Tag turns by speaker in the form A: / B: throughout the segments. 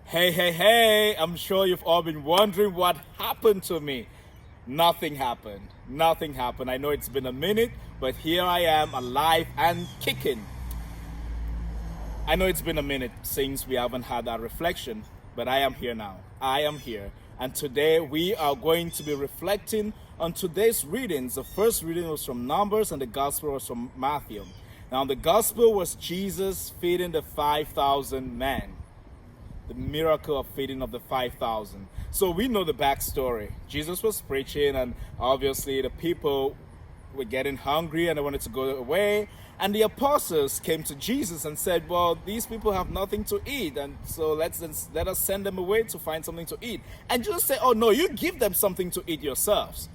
A: Hey, hey, hey, I'm sure you've all been wondering what happened to me. Nothing happened. Nothing happened. I know it's been a minute, but here I am, alive and kicking. I know it's been a minute since we haven't had that reflection, but I am here now. I am here. And today we are going to be reflecting on today's readings. The first reading was from Numbers and the Gospel was from Matthew. Now, the Gospel was Jesus feeding the 5,000 men. The miracle of feeding of the 5,000. So we know the backstory. Jesus was preaching, and obviously the people were getting hungry and they wanted to go away. And the apostles came to Jesus and said, well, these people have nothing to eat, and so let us send them away to find something to eat. And Jesus said, oh no, you give them something to eat yourselves.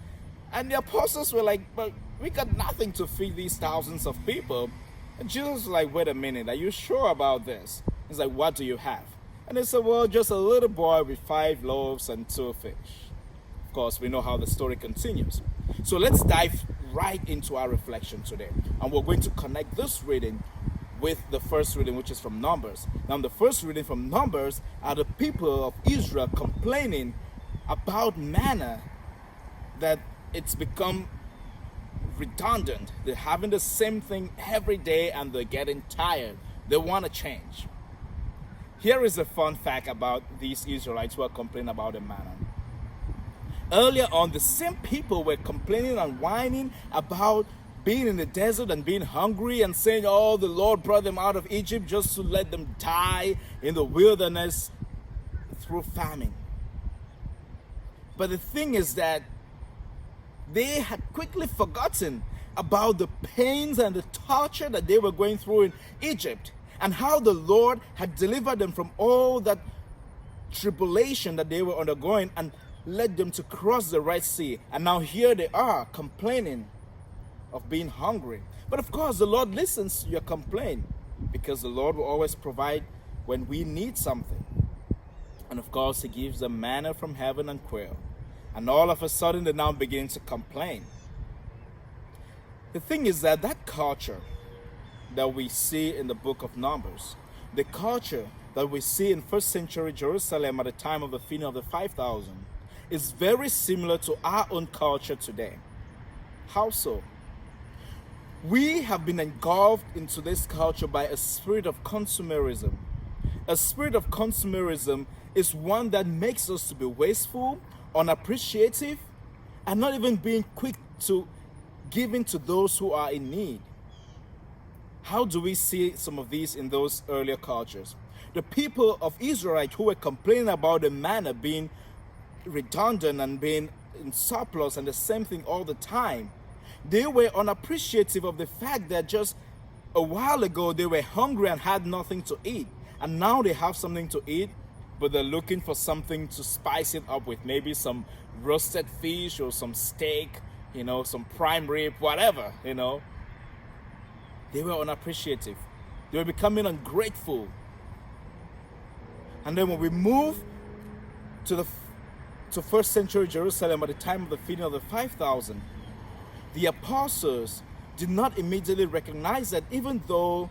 A: And the apostles were like, but we got nothing to feed these thousands of people. And Jesus was like, wait a minute, are you sure about this? He's like, what do you have? And they said, well, just a little boy with 5 loaves and 2 fish. Of course, we know how the story continues. So let's dive right into our reflection today. And we're going to connect this reading with the first reading, which is from Numbers. Now, the first reading from Numbers are the people of Israel complaining about manna, that it's become redundant. They're having the same thing every day and they're getting tired. They want to change. Here is a fun fact about these Israelites who are complaining about the manna. Earlier on, the same people were complaining and whining about being in the desert and being hungry and saying, oh, the Lord brought them out of Egypt just to let them die in the wilderness through famine. But the thing is that they had quickly forgotten about the pains and the torture that they were going through in Egypt, and how the Lord had delivered them from all that tribulation that they were undergoing and led them to cross the Red Sea. And now here they are complaining of being hungry. But of course, the Lord listens to your complaint, because the Lord will always provide when we need something. And of course, He gives them manna from heaven and quail. And all of a sudden, they now begin to complain. The thing is that culture that we see in the book of Numbers, the culture that we see in first century Jerusalem at the time of the feeding of the 5,000, is very similar to our own culture today. How so? We have been engulfed into this culture by a spirit of consumerism. A spirit of consumerism is one that makes us to be wasteful, unappreciative, and not even being quick to giving to those who are in need. How do we see some of these in those earlier cultures? The people of Israel who were complaining about the manna being redundant and being in surplus and the same thing all the time, they were unappreciative of the fact that just a while ago they were hungry and had nothing to eat, and now they have something to eat, but they're looking for something to spice it up with, maybe some roasted fish or some steak, some prime rib, whatever. They were unappreciative. They were becoming ungrateful. And then when we move to first century Jerusalem at the time of the feeding of the 5,000, the apostles did not immediately recognize that even though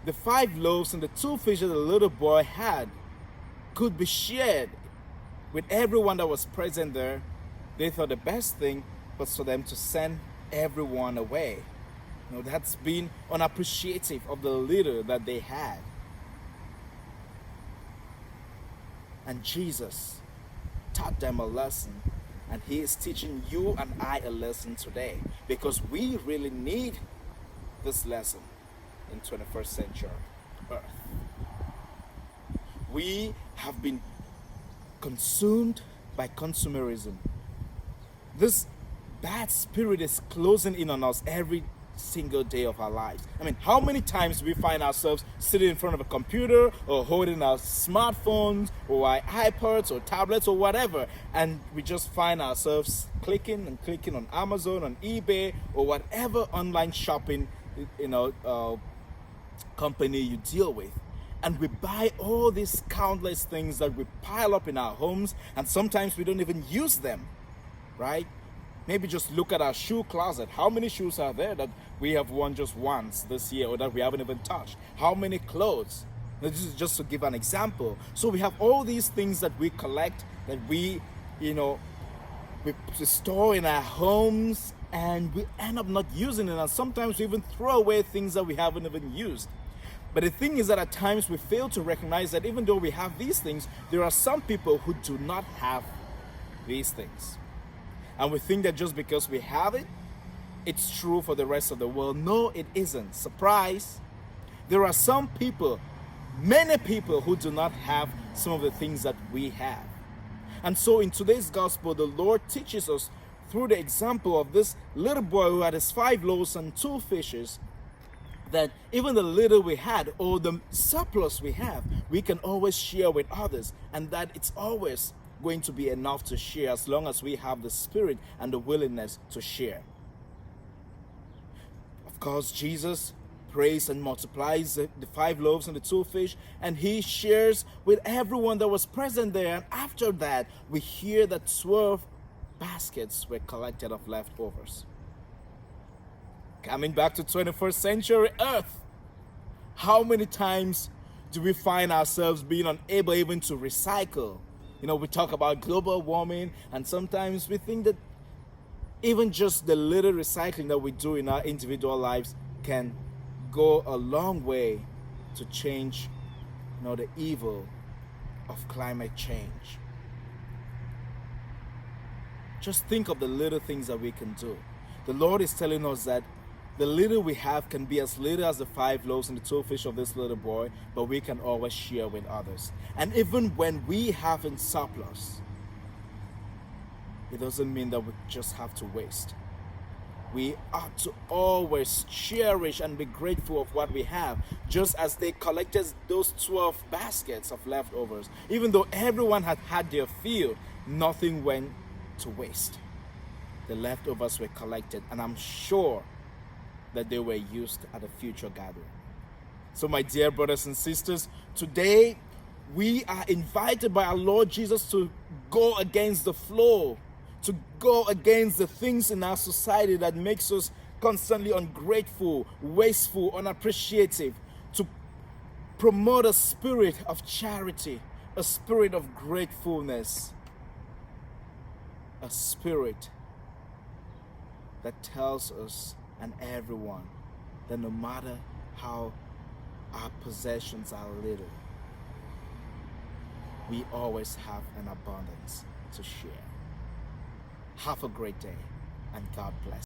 A: the 5 loaves and the 2 fish that the little boy had could be shared with everyone that was present there, they thought the best thing was for them to send everyone away. That's being unappreciative of the little that they had. And Jesus taught them a lesson, and He is teaching you and I a lesson today, because we really need this lesson in 21st century Earth. We have been consumed by consumerism. This bad spirit is closing in on us every single day of our lives. I mean, how many times we find ourselves sitting in front of a computer or holding our smartphones or our iPads or tablets or whatever, and we just find ourselves clicking and clicking on Amazon, on eBay, or whatever online shopping company you deal with. And we buy all these countless things that we pile up in our homes, and sometimes we don't even use them, right? Maybe just look at our shoe closet. How many shoes are there that we have worn just once this year or that we haven't even touched? How many clothes? This is just to give an example. So we have all these things that we collect, that we, we store in our homes, and we end up not using it. And sometimes we even throw away things that we haven't even used. But the thing is that at times we fail to recognize that even though we have these things, there are some people who do not have these things. And we think that just because we have it, it's true for the rest of the world. No, it isn't. Surprise! There are some people, many people, who do not have some of the things that we have. And so in today's gospel, the Lord teaches us through the example of this little boy who had his 5 loaves and 2 fishes, that even the little we had, or the surplus we have, we can always share with others, and that it's always going to be enough to share as long as we have the spirit and the willingness to share. Of course, Jesus prays and multiplies the 5 loaves and the 2 fish, and he shares with everyone that was present there. And after that, we hear that 12 baskets were collected of leftovers. Coming back to 21st century Earth, how many times do we find ourselves being unable even to recycle? We talk about global warming, and sometimes we think that even just the little recycling that we do in our individual lives can go a long way to change, the evil of climate change. Just think of the little things that we can do. The Lord is telling us that the little we have can be as little as the 5 loaves and the 2 fish of this little boy, but we can always share with others. And even when we have in surplus, it doesn't mean that we just have to waste. We ought to always cherish and be grateful of what we have, just as they collected those 12 baskets of leftovers. Even though everyone had had their fill, nothing went to waste. The leftovers were collected, and I'm sure that they were used at a future gathering. So my dear brothers and sisters, today we are invited by our Lord Jesus to go against the flow, to go against the things in our society that makes us constantly ungrateful, wasteful, unappreciative, to promote a spirit of charity, a spirit of gratefulness, a spirit that tells us and everyone that no matter how our possessions are little, we always have an abundance to share. Have a great day, and God bless.